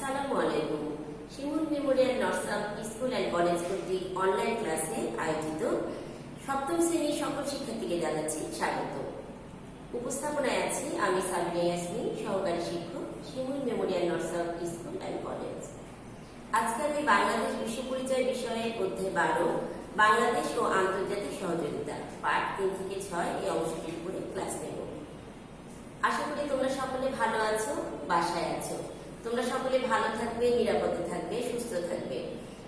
আসসালামু আলাইকুম। Shimul memorial north south school and college কর্তৃক অনলাইন ক্লাসে আয়োজিত সপ্তম শ্রেণীর সকল শিক্ষার্থীকে জানাচ্ছি স্বাগত। উপস্থাপনায় আছি আমি সাবিনা ইয়াসমিন, সহকারী শিক্ষক, Shimul memorial north south school and college. আজকে আমি বাংলাদেশ বিশ্ব পরিচয় বিষয়ে অধ্যায় 12 বাংলাদেশ ও আন্তর্জাতিক সহযোগিতা পাঠ 3 থেকে 6 এই অংশটির উপরে ক্লাস নেব। আশা করি তোমরা সকলে ভালো আছো, বাসায় আছো। তোমরা সকলে ভালো থাকবে, নিরাপদে থাকবে, সুস্থ থাকবে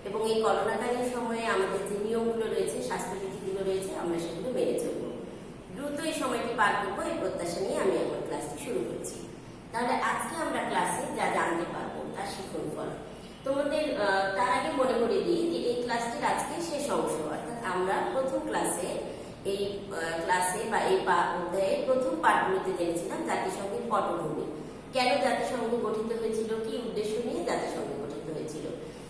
এবং এই করোনাকালীন সময়ে আমাদের যে নিয়মগুলো রয়েছে, স্বাস্থ্যবিধিগুলো রয়েছে, আমরা সেগুলো মেনে চলবো। দ্রুত এই সময়টি পার করবো এই প্রত্যাশা নিয়ে আমি আমার ক্লাসটি শুরু করছি। তাহলে আজকে আমরা ক্লাসে যা জানতে পারবো তার শিখন ফল তোমাদের তার আগে মনে করে দিই যে এই ক্লাসটির আজকে শেষ অংশ, অর্থাৎ আমরা প্রথম ক্লাসে এই ক্লাসে বা এই অধ্যায়ের প্রথম পাঠগুলোতে জেনেছিলাম জাতিসংঘের পটভূমি, কেন জাতিসংঘ গঠিত হয়েছিল, কি উদ্দেশ্য নিয়ে জাতিসংঘ গঠিত হয়েছিল।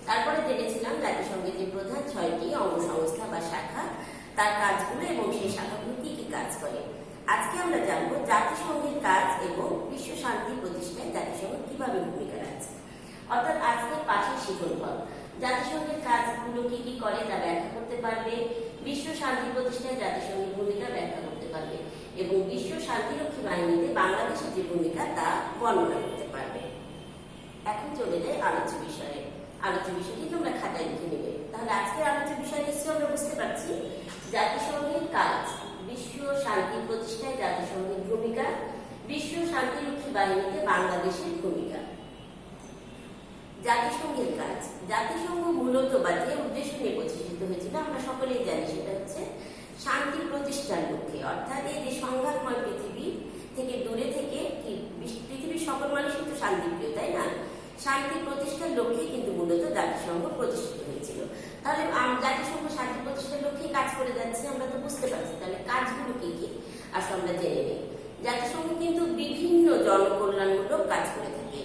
তারপরে জেনেছিলাম জাতিসংঘের যে প্রধান 6টি অঙ্গসংস্থা বা শাখা, তার কাজগুলো এবং সেই শাখাগুলো কি কি কাজ করে। আজকে আমরা জানবো জাতিসংঘের কাজ এবং বিশ্ব শান্তি প্রতিষ্ঠায় জাতিসংঘ কিভাবে ভূমিকা রাখছে। অর্থাৎ আজকের পাশের শিখনফল জাতিসংঘের কাজগুলো কি কি করে তা ব্যাখ্যা করতে পারবে, বিশ্ব শান্তি প্রতিষ্ঠায় জাতিসংঘের ভূমিকা ব্যাখ্যা করতে পারবে এবং বিশ্ব শান্তিরক্ষী বাহিনীতে বাংলাদেশের যে ভূমিকা তা বর্ণনা করতে পারবে। এখন চলে যায় আলোচ্য বিষয়ে। আলোচ্য বিষয়টি তোমরা খাতায় লিখে নেবে। তাহলে আজকের আলোচ্য বিষয় নিশ্চয়ই আমরা বুঝতে পারছি জাতিসংঘের কাজ, বিশ্ব শান্তি প্রতিষ্ঠায় জাতিসংঘের ভূমিকা, বিশ্ব শান্তিরক্ষী বাহিনীতে বাংলাদেশের ভূমিকা। জাতিসংঘের কাজ, জাতিসংঘ মূলত বা যে উদ্দেশ্য নিয়ে প্রতিষ্ঠিত হয়েছিল আমরা সকলেই জানি, সেটা হচ্ছে শান্তি প্রতিষ্ঠার লক্ষ্যে। অর্থাৎ এই যে সংঘাতময় পৃথিবী থেকে দূরে থেকে পৃথিবীর সকল মানুষ কিন্তু শান্তিপ্রিয়, তাই না? শান্তি প্রতিষ্ঠার লক্ষ্যে কিন্তু মূলত জাতিসংঘ প্রতিষ্ঠিত হয়েছিল। তাহলে জাতিসংঘ শান্তি প্রতিষ্ঠার লক্ষ্যে কাজ করে যাচ্ছে, আমরা তো বুঝতে পারছি। তাহলে কাজগুলো কি কি আসলে আমরা জেনে নিই। জাতিসংঘ কিন্তু বিভিন্ন জনকল্যাণমূলক কাজ করে থাকে,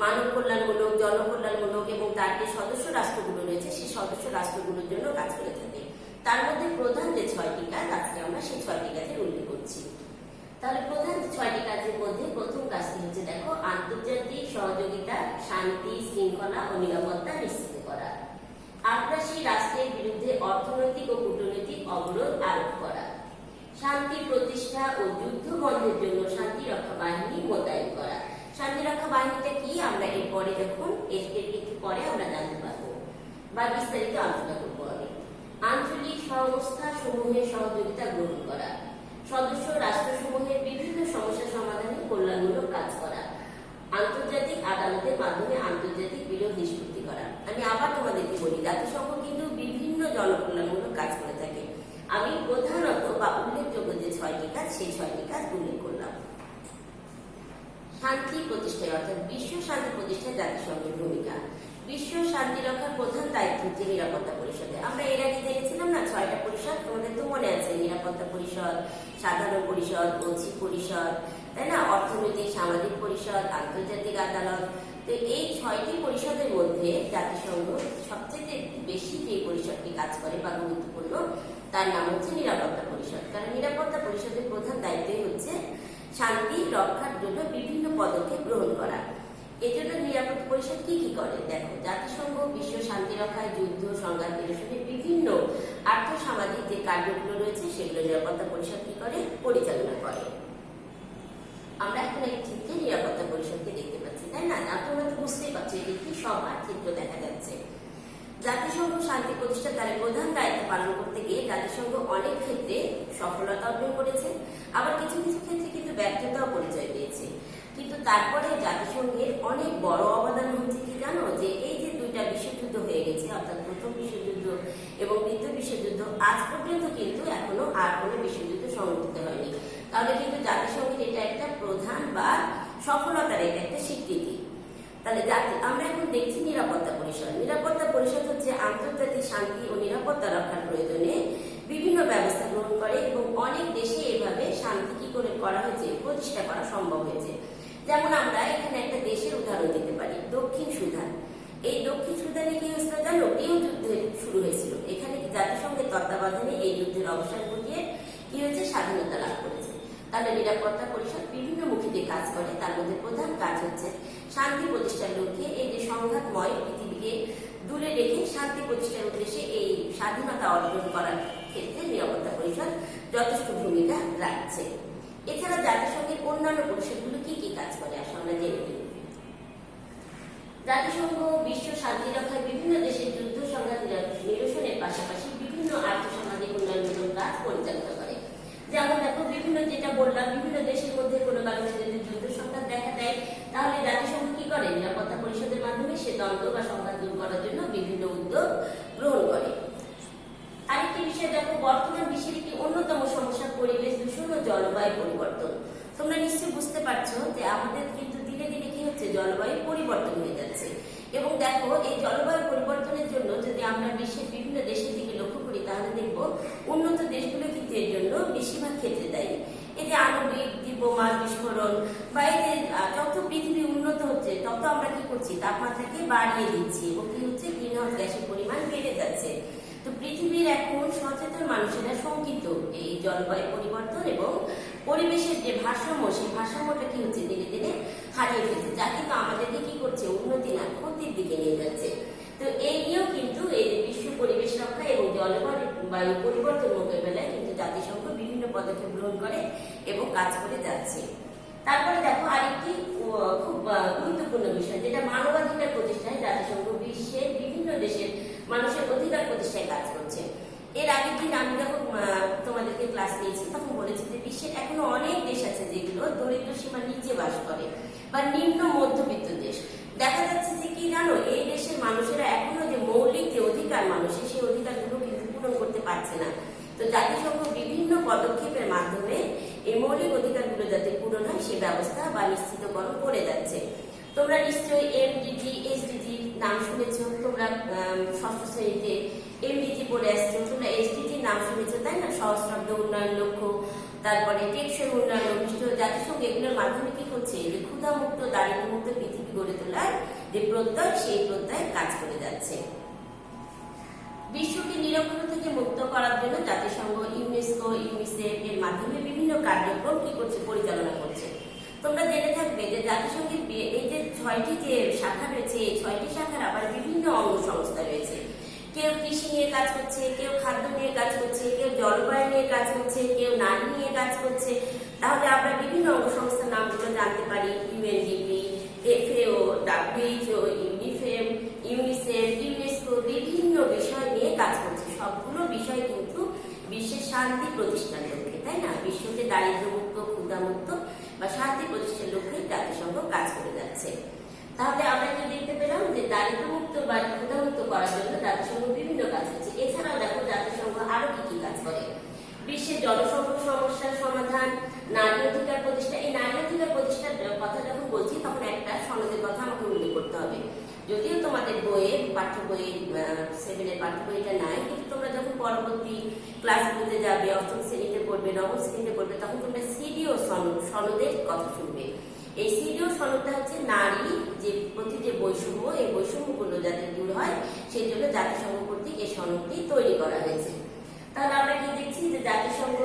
মানব কল্যাণমূলক, জনকল্যাণমূলক এবং তার যে সদস্য রাষ্ট্রগুলো রয়েছে সেই সদস্য রাষ্ট্রগুলোর জন্য কাজ করে থাকে। তার মধ্যে প্রধান যে 6টি কাজ, আজকে আমরা সেই 6টি কাজের উল্লেখ করছি। তাহলে প্রধান 6টি কাজের মধ্যে প্রথম কাজটি হচ্ছে দেখো আন্তর্জাতিক সহযোগিতা, শান্তি, শৃঙ্খলা ও নিরাপত্তা নিশ্চিত করা। আগ্রাসী রাষ্ট্রের বিরুদ্ধে অর্থনৈতিক ও কূটনৈতিক অবরোধ আরোপ করা। শান্তি প্রতিষ্ঠা ও যুদ্ধ বন্ধের জন্য শান্তি রক্ষা বাহিনী মোতায়েন করা। শান্তি রক্ষা বাহিনীটা কি আমরা এরপরে যখন একটু পরে আমরা জানতে পারবো বা বিস্তারিত আলোচনা করবো। আমি আঞ্চলিক সংস্থা সমূহের সহযোগিতা গ্রহণ করা, সদস্য রাষ্ট্রসমূহের বিভিন্ন সমস্যা সমাধানে কল্যাণমূলক কাজ করা, আন্তর্জাতিক আদালতের মাধ্যমে আন্তর্জাতিক বিরোধ নিষ্পত্তি করা। আমি আবার তোমাদেরকে বলি জাতিসংঘ কিন্তু বিভিন্ন জনকল্যাণমূলক কাজ করে থাকে। আমি প্রধানত বা উল্লেখযোগ্য যে 6টি কাজ সেই 6টি কাজ উল্লেখ করলাম। শান্তি প্রতিষ্ঠায় অর্থাৎ বিশ্ব শান্তি প্রতিষ্ঠায় জাতিসংঘের ভূমিকা। বিশ্ব শান্তি রক্ষার প্রধান দায়িত্ব হচ্ছে নিরাপত্তা পরিষদে। আমরা এর আগে জেনেছিলাম না 6টা পরিষদ, তোমাদের তো মনে আছে, নিরাপত্তা পরিষদ, সাধারণ পরিষদ, ঐচ্ছিক পরিষদ, তাই না, অর্থনৈতিক সামাজিক পরিষদ, আন্তর্জাতিক আদালত। তো এই 6টি পরিষদের মধ্যে জাতিসংঘ সবচেয়ে বেশি যে পরিষদটি কাজ করে বা গুরুত্বপূর্ণ তার নাম হচ্ছে নিরাপত্তা পরিষদ। কারণ নিরাপত্তা পরিষদের প্রধান দায়িত্বই হচ্ছে শান্তি রক্ষার জন্য বিভিন্ন পদক্ষেপ গ্রহণ করা। এজন্য নিরাপত্তা পরিষদ কি কি করে দেখো, জাতিসংঘ বিশ্ব শান্তি রক্ষায় যুদ্ধ সংঘাত নিরসনে বিভিন্ন আর্থসামাজিক যে কার্যগুলো রয়েছে সেগুলো নিরাপত্তা পরিষদ কি করে, পরিচালনা করে। আমরা এখন এই চিত্রে নিরাপত্তা পরিষদকে দেখতে পাচ্ছি, তাই না? তোমরা তো বুঝতেই পারছো এটি কি সবার চিত্র দেখা যাচ্ছে। জাতিসংঘ শান্তি প্রতিষ্ঠা তার প্রধান দায়িত্ব পালন করতে গিয়ে জাতিসংঘ অনেক ক্ষেত্রে সফলতা অর্জন করেছে, আবার কিছু কিছু ক্ষেত্রে কিন্তু ব্যর্থতাও পরিচয় দিয়েছে। কিন্তু তারপরে জাতিসংঘের অনেক বড় অবদান হচ্ছে কি জানো, যে এই যে 2টা বিশ্বযুদ্ধ হয়ে গেছে, অর্থাৎ প্রথম বিশ্বযুদ্ধ এবং দ্বিতীয় বিশ্বযুদ্ধ, আজ পর্যন্ত কিন্তু এখনো আর কোনো বিশ্বযুদ্ধ সংঘটিত হয়নি। তাহলে কিন্তু জাতিসংঘের এটা একটা প্রধান বা সফলতার এটা একটা স্বীকৃতি। তাহলে আমরা এখন দেখছি নিরাপত্তা পরিষদ। নিরাপত্তা পরিষদ হচ্ছে আন্তর্জাতিক শান্তি ও নিরাপত্তা রক্ষার প্রয়োজনে বিভিন্ন ব্যবস্থা গ্রহণ করে এবং অনেক দেশে এভাবে শান্তি কি করে করা হয়েছে, প্রতিষ্ঠা করা সম্ভব হয়েছে। যেমন আমরা এখানে একটা দেশের উদাহরণ দিতে পারি, দক্ষিণ সুদান। এই দক্ষিণ সুদানে কি হয়েছিল জানো, গৃহ যুদ্ধ শুরু হয়েছিল। এখানে জাতিসংঘের তত্ত্বাবধানে এই যুদ্ধের অবসান ঘটিয়ে কি হয়েছে, স্বাধীনতা লাভ করেছে। তাহলে নিরাপত্তা পরিষদ বিভিন্ন মুখীতে কাজ করে। তার মধ্যে প্রধান কাজ হচ্ছে শান্তি প্রতিষ্ঠার লক্ষ্যে এই যে সংঘাতময় পৃথিবীকে দূরে রেখে শান্তি প্রতিষ্ঠার উদ্দেশ্যে এই স্বাধীনতা অর্জন করার ক্ষেত্রে নিরাপত্তা পরিষদ যথেষ্ট ভূমিকা রাখছে। এছাড়া জাতিসংঘের অন্যান্য পরিষদগুলো কি কি কাজ করে আসলে আমরা জেনে নিই। জাতিসংঘ বিশ্ব শান্তি রক্ষায় বিভিন্ন দেশের যুদ্ধ সংঘাত নিরসনের পাশাপাশি বিভিন্ন আর্থসামাজিক উন্নয়নমূলক কাজ পরিচালিত করে। যেমন দেখো, বিভিন্ন যেটা বললাম, বিভিন্ন দেশের মধ্যে কোনো কারণে যদি যুদ্ধ সংঘাত দেখা দেয়, তাহলে জাতিসংঘ কি করে? নিরাপত্তা পরিষদের মাধ্যমে সে দ্বন্দ্ব বা সংঘাত দূর করার জন্য বিভিন্ন উদ্যোগ গ্রহণ করে। আরেকটি বিষয় দেখো, বর্তমান বিশ্বের একটি অন্যতম সমস্যা পরিবেশ দূষণ ও জলবায়ু পরিবর্তন। তোমরা নিশ্চয়ই বুঝতে পারছো যে আমাদের কিন্তু ধীরে ধীরে কি হচ্ছে, জলবায়ু পরিবর্তন হয়ে যাচ্ছে। এবং দেখো, এই জলবায়ু পরিবর্তনের জন্য যদি আমরা বিশ্বের বিভিন্ন দেশের দিকে লক্ষ্য করি, তাহলে দেখবো উন্নত দেশগুলো কিন্তু এর জন্য বেশিরভাগ ক্ষেত্রে দায়ী। এই যে আণবিক বোমা বিস্ফোরণ বা এই যে যত পৃথিবী উন্নত হচ্ছে, তত আমরা কি করছি, তাপমাত্রাকে বাড়িয়ে দিচ্ছি এবং কি হচ্ছে, গ্রিনহাউস গ্যাসের পরিমাণ বেড়ে যাচ্ছে। তো পৃথিবীর এখন সচেতন মানুষেরা শঙ্কিত এই জলবায়ু পরিবর্তন এবং পরিবেশের যে ভারসাম্য, সেই ভারসাম্যটা কি হচ্ছে, ধীরে ধীরে হারিয়ে ফেলছে, যা কিন্তু আমাদেরকে কি করছে, উন্নতি না ক্ষতির দিকে নিয়ে যাচ্ছে। তো এই নিয়েও কিন্তু এই বিশ্ব পরিবেশ রক্ষা এবং জলবায়ু পরিবর্তন মোকাবেলায় কিন্তু জাতিসংঘ বিভিন্ন পদক্ষেপ গ্রহণ করে এবং কাজ করে যাচ্ছে। তারপরে দেখো, আরেকটি খুব গুরুত্বপূর্ণ বিষয়, যেটা মানবাধিকার প্রতিষ্ঠায় জাতিসংঘ বিশ্বের বিভিন্ন দেশের মানুষের অধিকার প্রতিষ্ঠায় কাজ করছে। এর আগের দিন আমি যখন তোমাদেরকে ক্লাস নিয়েছি, তখন বলেছি যে বিশ্বের এখনো অনেক দেশ আছে যেগুলো দরিদ্র সীমার নিচে বাস করে বা নিম্ন মধ্যবিত্ত দেশ। দেখা যাচ্ছে যে কি জানো, এই দেশের মানুষেরা এখনো যে মৌলিক যে অধিকার মানুষের, সেই অধিকারগুলো কিন্তু পূরণ করতে পারছে না। তো জাতিসংঘ বিভিন্ন পদক্ষেপের মাধ্যমে এই মৌলিক অধিকারগুলো যাতে পূরণ হয় সে ব্যবস্থা বা নিশ্চিতকরণ করে যাচ্ছে। তোমরা নিশ্চয়ই এমডিজি এসডিজি নাম শুনেছো, তোমরা ষষ্ঠ শ্রেণীতে এমডিজি পড়ে আসছো, তোমরা এসডিজি নাম শুনেছো, তাই না? সহস্রাব্দ উন্নয়ন লক্ষ্য, তারপরে টেকসই উন্নয়ন অভিষ্ট। জাতিসংঘ এগুলোর মাধ্যমে কি করছে, যে ক্ষুধামুক্ত দারিদ্র্যমুক্ত পৃথিবী গড়ে তোলার যে প্রত্যয়, সেই প্রত্যয় কাজ করে যাচ্ছে। বিশ্বকে নিরক্ষরতা থেকে মুক্ত করার জন্য জাতিসংঘ ইউনেস্কো ইউনিসেফ এর মাধ্যমে বিভিন্ন কার্যক্রম কি করছে, পরিচালনা করছে। তোমরা জেনে থাকবে যে জাতিসংঘের এই যে 6টি যে শাখা রয়েছে, এই 6টি শাখার আবার বিভিন্ন অঙ্গ সংস্থা রয়েছে। কেউ কৃষি নিয়ে কাজ করছে, কেউ খাদ্য নিয়ে কাজ করছে, কেউ জলবায়ু নিয়ে কাজ করছে, কেউ নারী নিয়ে কাজ করছে। তাহলে আমরা বিভিন্ন অঙ্গ সংস্থার নামগুলো জানতে পারি। UNDP, FAO, WHO, UNIFEM, UNICEF, UNESCO বিভিন্ন বিষয় নিয়ে কাজ করছে। সবগুলো বিষয় কিন্তু বিশ্বের শান্তি প্রতিষ্ঠার লক্ষ্যে, তাই না? বিশ্বকে দারিদ্র্যমুক্ত, ক্ষুধামুক্ত বা শান্তি প্রতিষ্ঠার লক্ষ্যে জাতিসংঘ কাজ করে যাচ্ছে। তাহলে আমরা কি দেখতে পেলাম যে দারিদ্র্যমুক্ত বা ক্ষুধামুক্ত করার জন্য জাতিসংঘ বিভিন্ন কাজ করছে। এছাড়াও দেখো, জাতিসংঘ আরো কি কি কাজ করে। বিশ্বের জনসংখ্যা সমস্যার সমাধান, নারী অধিকার প্রতিষ্ঠা। এই নারী অধিকার প্রতিষ্ঠার কথা যখন বলছি, তখন একটা সনদের কথা আমাকে উল্লেখ করতে হবে। যদিও তোমাদের বইয়ে পাঠ্য বই 7-এর পাঠ্য বইটা নাই, কিন্তু তোমরা যখন পরবর্তী ক্লাসগুলোতে যাবে, 8ম শ্রেণীতে পড়বে, 9ম শ্রেণীতে পড়বে, তখন তোমরা সিডিও সনদের কথা শুনবে। এই সিডিও সনদটা হচ্ছে নারী যে প্রতি যে বৈষম্য, এই বৈষম্যগুলো যাতে দূর হয় সেই জন্য জাতিসংঘ কর্তৃক এই সনদটি তৈরি করা হয়েছে। তাহলে আমরা কি দেখছি যে জাতিসংঘ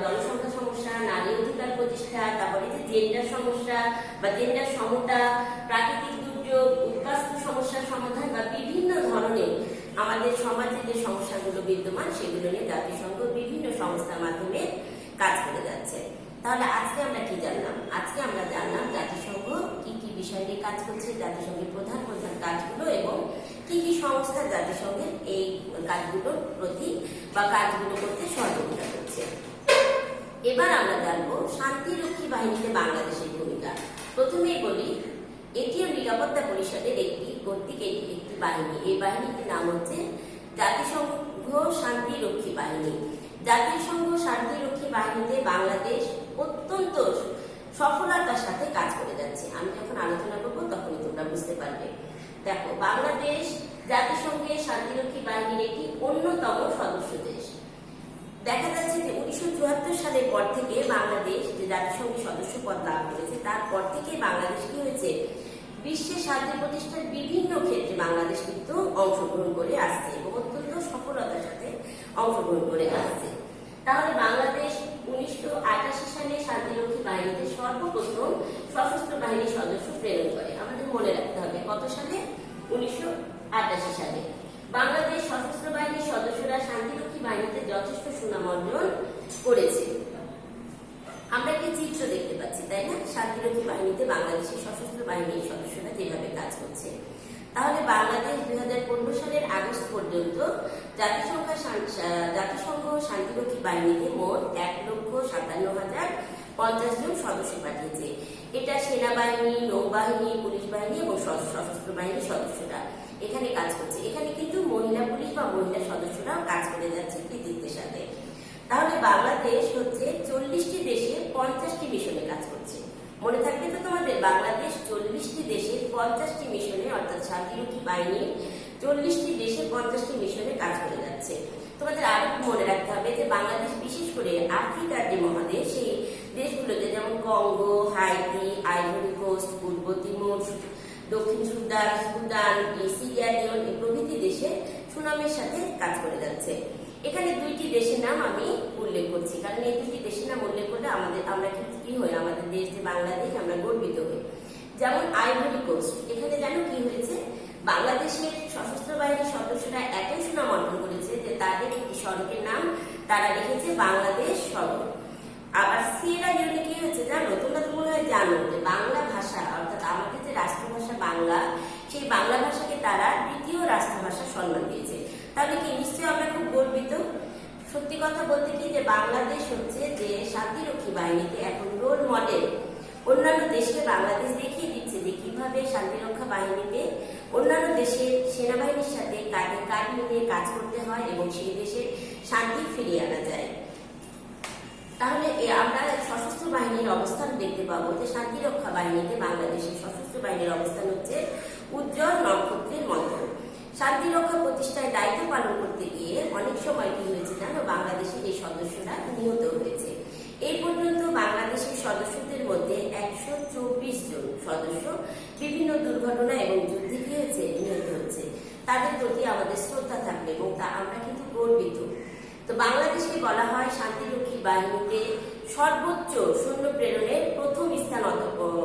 জনসংখ্যা সমস্যা, নারী অধিকার প্রতিষ্ঠা, তারপরে যে জেন্ডার সমস্যা বা জেন্ডার সমতা, প্রাকৃতিক দুর্যোগ, উদ্বাস্তু সমস্যার সমাধান বা বিভিন্ন ধরনের আমাদের সমাজে যে সমস্যাগুলো বিদ্যমান, সেগুলো নিয়ে জাতিসংঘ বিভিন্ন সংস্থার মাধ্যমে কাজ করে যাচ্ছে। তাহলে আজকে আমরা কি জানলাম? আজকে আমরা জানলাম জাতিসংঘ কি কি বিষয় নিয়ে কাজ করছে, জাতিসংঘের প্রধান প্রধান কাজগুলো এবং কি কি সংস্থা জাতিসংঘের এই কাজগুলোর প্রতি বা কাজগুলো করতে সহযোগিতা করছে। এবার আমরা জানবো শান্তিরক্ষী বাহিনীতে বাংলাদেশের ভূমিকা। প্রথমেই বলি, এটিও নিরাপত্তা পরিষদের কর্তৃক একটি বাহিনী। এই বাহিনীটির নাম হচ্ছে জাতিসংঘ শান্তিরক্ষী বাহিনী। জাতিসংঘ শান্তিরক্ষী বাহিনীতে বাংলাদেশ অত্যন্ত সফলতার সাথে কাজ করে যাচ্ছে। আমি যখন আলোচনা করবো তখনই তোমরা বুঝতে পারবে। দেখো, বাংলাদেশ জাতিসংঘের শান্তিরক্ষী বাহিনীর একটি অন্যতম সদস্য দেশ। দেখা যাচ্ছে যে 1974 সালের পর থেকে বাংলাদেশ যে জাতিসংঘের সদস্য পদ লাভ করেছে, তারপর থেকে বাংলাদেশ কি হয়েছে, বিশ্বের শান্তি প্রতিষ্ঠার বিভিন্ন ক্ষেত্রে বাংলাদেশ কিন্তু অংশগ্রহণ করে আসছে এবং অত্যন্ত সফলতার সাথে অংশগ্রহণ করে আসছে। তাহলে বাংলাদেশ 1988 সালে শান্তিরক্ষী বাহিনীতে সর্বপ্রথম সশস্ত্র বাহিনীর সদস্য প্রেরণ করে। আমাদের মনে রাখতে হবে কত সালে? 1988 সালে। বাংলাদেশ সশস্ত্র বাহিনীর সদস্যরা শান্তিরক্ষী বাহিনীতে যথেষ্ট সুনাম অর্জন করেছে। আমরা একটি চিত্র দেখতে পাচ্ছি, তাই না? শান্তিরক্ষী বাহিনীতে বাংলাদেশের সশস্ত্র বাহিনীর সদস্যরা যেভাবে কাজ করছে। তাহলে বাংলাদেশ 2015 সালের আগস্ট পর্যন্ত জাতিসংঘ শান্তিরক্ষী বাহিনীতে মোট 1,57,050 জন সদস্য পাঠিয়েছে। এটা সেনাবাহিনী, নৌবাহিনী, পুলিশ বাহিনী এবং সশস্ত্র বাহিনীর সদস্যরা এখানে কাজ করছে। এখানে কিন্তু মহিলা পুলিশ বা মহিলা সদস্যরাও কাজ করে যাচ্ছে কৃতিত্বের সাথে। তাহলে বাংলাদেশ হচ্ছে 40টি দেশে 50টি মিশনে কাজ করছে। মনে থাকবে তো তোমাদের, বাংলাদেশ 40টি দেশে 50টি মিশনে, অর্থাৎ শান্তিরক্ষী বাহিনী 40টি দেশে 50টি মিশনে কাজ করে যাচ্ছে। তোমাদের আরো মনে রাখতে হবে যে বাংলাদেশ বিশেষ করে আফ্রিকার যে মহাদেশ, সেই দেশগুলোতে যেমন কঙ্গো, হাইতি, আইভরি কোস্ট, পূর্ব তিমুর, দক্ষিণ সুদান, সিরিয়া, লিওন প্রভৃতি দেশে সুনামের সাথে কাজ করে যাচ্ছে। এখানে দুইটি দেশের নাম আমি উল্লেখ করছি, কারণ এই দুটি দেশের নাম উল্লেখ করলে আমরা কিন্তু কি হই, আমাদের দেশ যে বাংলাদেশ, আমরা গর্বিত হই। যেমন আইভরি কোস্ট, এখানে জানো কি হয়েছে? বাংলাদেশের সশস্ত্র বাহিনীর সদস্যরা এতই সুনাম অর্জন করেছে যে তাদের একটি সড়কের নাম তারা রেখেছে বাংলাদেশ সড়ক। আবার সিয়েরা লিওনে কি হয়েছে জানো? তোমরা তো মনে হয় জানো যে বাংলা ভাষা, অর্থাৎ আমাদের যে রাষ্ট্রভাষা বাংলা, সেই বাংলা ভাষাকে তারা দ্বিতীয় রাষ্ট্রভাষা সম্মান দিয়েছে। তাহলে কি নিশ্চয়ই আমরা খুব গর্বিত। সত্যি কথা বলতে কি যে বাংলাদেশ হচ্ছে যে শান্তিরক্ষী বাহিনীতে এখন রোল মডেল। অন্যান্য দেশকে বাংলাদেশ দেখিয়ে দিচ্ছে যে কিভাবে শান্তিরক্ষা বাহিনীতে অন্যান্য দেশের সেনাবাহিনীর সাথে কাঁধে কাঁধ মিলিয়ে কাজ করতে হয় এবং সেই দেশে শান্তি ফিরিয়ে আনা যায়। তাহলে আমরা সশস্ত্র বাহিনীর অবস্থান দেখতে পাবো যে শান্তিরক্ষা বাহিনীতে বাংলাদেশের সশস্ত্র বাহিনীর অবস্থান হচ্ছে উজ্জ্বল নক্ষত্রের মতো। শান্তিরক্ষা প্রতিষ্ঠায় দায়িত্ব পালন করতে গিয়ে অনেক সময় কি হয়েছে জানো? বাংলাদেশের এই সদস্যরা নিহত হয়েছে। এই পর্যন্ত বাংলাদেশের সদস্যদের মধ্যে 124 জন সদস্য বিভিন্ন দুর্ঘটনা এবং যুদ্ধে কি হয়েছে? নিহত হয়েছে। তাদের প্রতি আমাদের শ্রদ্ধা থাকবে এবং তা আমরা কিন্তু গর্বিত। তো বাংলাদেশকে বলা হয় শান্তিরক্ষী বাহিনীতে সর্বোচ্চ সৈন্য প্রেরণের প্রথম স্থান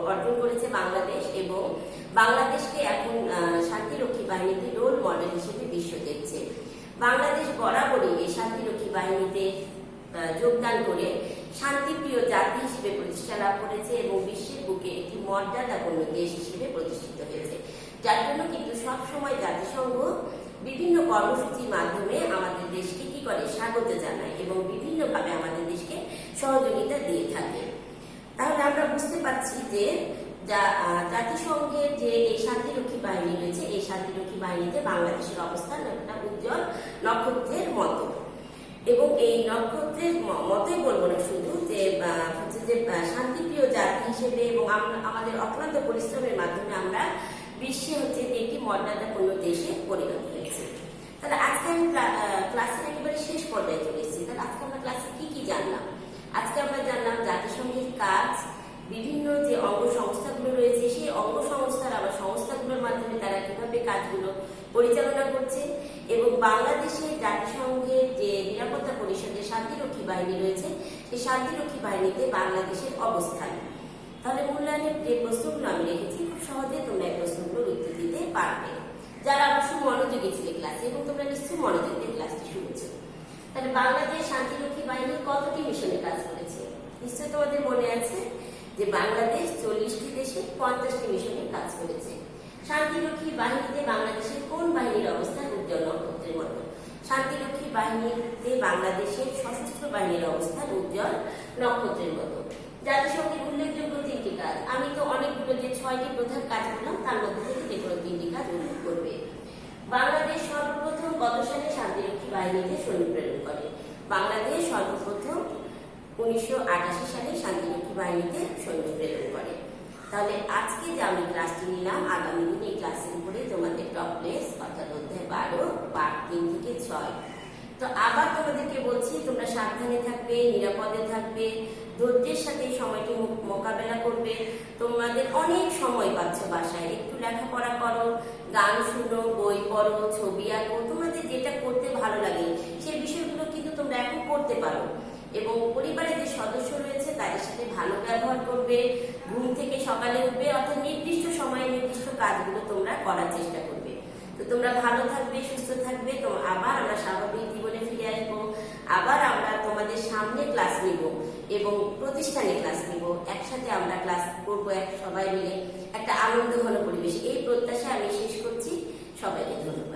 অর্জন করেছে বাংলাদেশ, এবং বাংলাদেশকে এখন শান্তিরক্ষী বাহিনীতে রোল মডেল হিসেবে বিশ্ব দেখছে। বাংলাদেশ বরাবরই এই শান্তিরক্ষী বাহিনীতে যোগদান করে শান্তিপ্রিয় জাতি হিসেবে প্রতিষ্ঠা লাভ করেছে এবং বিশ্বের বুকে একটি মর্যাদাপূর্ণ দেশ হিসেবে প্রতিষ্ঠিত হয়েছে। যার জন্য কিন্তু সবসময় জাতিসংঘ বিভিন্ন কর্মসূচির মাধ্যমে আমাদের দেশকে কি করে? স্বাগত জানায় এবং বিভিন্নভাবে আমাদের দেশকে সহযোগিতা দিয়ে থাকে। তাহলে আমরা বুঝতে পারছি যে জাতিসংঘের যে এই শান্তিরক্ষী বাহিনী রয়েছে, এই শান্তিরক্ষী বাহিনীতে বাংলাদেশের অবস্থান একটা উজ্জ্বল নক্ষত্রের মতো। এবং এই নক্ষত্রের মতোই বলবো না শুধু, যে হচ্ছে যে শান্তিপ্রিয় জাতি হিসেবে এবং আমাদের অক্লান্ত পরিশ্রমের মাধ্যমে আমরা বিশ্বে হচ্ছে একটি মর্যাদাপূর্ণ দেশে পরিণত হয়েছে। তাহলে আজকে আমি ক্লাসের একেবারে শেষ পর্যায়ে চলে এসেছি। তাহলে আজকে আমরা ক্লাসে কি কি জানলাম? আজকে আমরা জানলাম জাতিসংঘের কাজ, বিভিন্ন যে অঙ্গ সংস্থাগুলো রয়েছে সেই অঙ্গ সংস্থার আবার সংস্থাগুলোর মাধ্যমে তারা কিভাবে কাজগুলো পরিচালনা করছে, এবং বাংলাদেশে জাতিসংঘের যে নিরাপত্তা পরিষদের শান্তিরক্ষী বাহিনী রয়েছে সেই শান্তিরক্ষী বাহিনীতে বাংলাদেশের অবস্থান। তাহলে মূল্যায়নের যে প্রশ্নগুলো আমি রেখেছি খুব সহজে তোমরা এই প্রশ্নগুলোর উত্তর দিতে পারবে, যারা অবশ্য মনোযোগী ছিল ক্লাসে, এবং তোমরা নিশ্চয়ই মনোযোগ দিয়ে ক্লাসটি শুনেছো। তাহলে বাংলাদেশ শান্তিরক্ষী বাহিনী কতটি মিশনে কাজ করেছে? নিশ্চয়ই তোমাদের মনে আছে যে বাংলাদেশ 40টি দেশে 50টি মিশনে কাজ করেছে। শান্তিরক্ষী বাহিনীতে বাংলাদেশের কোন বাহিনীর অবস্থান উজ্জ্বল নক্ষত্রের মতো? শান্তিরক্ষী বাহিনীতে বাংলাদেশের সশস্ত্র বাহিনীর অবস্থান উজ্জ্বল নক্ষত্রের মতো। জাতিসংঘের উল্লেখযোগ্য 3টি কাজ, আমি তো অনেকগুলো যে 6টি প্রধান কাজ বললাম তার মধ্যে থেকে যে কোনো 3টি কাজ উল্লেখ করবে। বাংলাদেশ সর্বপ্রথম কত সালে শান্তিরক্ষী বাহিনীতে সৈন্য প্রেরণ করে? বাংলাদেশ সর্বপ্রথম 1988 সালে শান্তিরক্ষী বাহিনীতে সৈন্য প্রেরণ করে। তাহলে আজকে যে আমি ক্লাসটি নিলাম, আগামী দিন এই ক্লাসের উপরে তোমাদের টপলেস অর্থাৎ অধ্যায় 12 পার্ট 3 থেকে 6। তো আবার তোমাদেরকে বলছি, তোমরা সাবধানে থাকবে, নিরাপদে থাকবে, ধৈর্যের সাথে সময়টি মোকাবেলা করবে। তোমাদের অনেক সময় পাচ্ছ বাসায়, একটু লেখাপড়া করো, গান শুনো, বই পড়ো, ছবি আঁকো, তোমাদের যেটা করতে ভালো লাগে সেই বিষয়গুলো কিন্তু তোমরা এখন করতে পারো। এবং পরিবারের যে সদস্য রয়েছে তাদের সাথে ভালো ব্যবহার করবে, ঘুম থেকে সকালে উঠবে, অর্থাৎ নির্দিষ্ট সময়ে নির্দিষ্ট কাজগুলো তোমরা করার চেষ্টা করবে। তো তোমরা ভালো থাকবে, সুস্থ থাকবে। তো আবার আমরা স্বাভাবিক জীবনে ফিরে আসবো, আবার আমরা তোমাদের সামনে ক্লাস নিব এবং প্রতিষ্ঠানে ক্লাস নিব, একসাথে আমরা ক্লাস করবো সবাই মিলে একটা আনন্দ ঘন পরিবেশ। এই প্রত্যাশা আমি শেষ করছি। সবাইকে ধন্যবাদ।